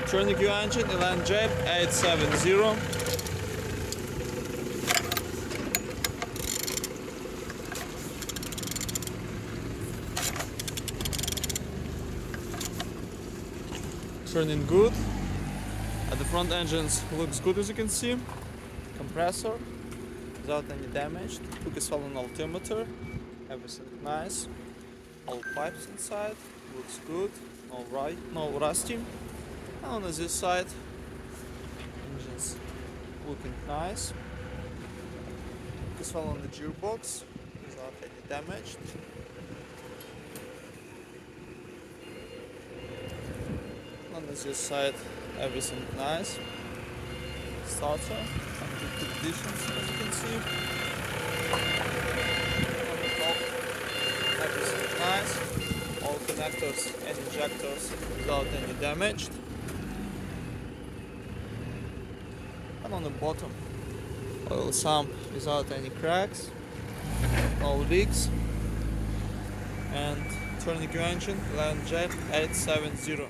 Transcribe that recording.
Turning Q engine, 11J870. Turning good. At the front engines looks good, as you can see. Compressor without any damage. Quick swollen altimeter. Everything nice. All pipes inside looks good. No rusty. And on this side, engines looking nice. Quick swollen the gearbox without any damage. On this side, everything nice. Starter, and good conditions, as you can see. On the top, everything nice. All connectors and injectors without any damage. And on the bottom, oil sump without any cracks, no leaks. And turning engine, 11J870.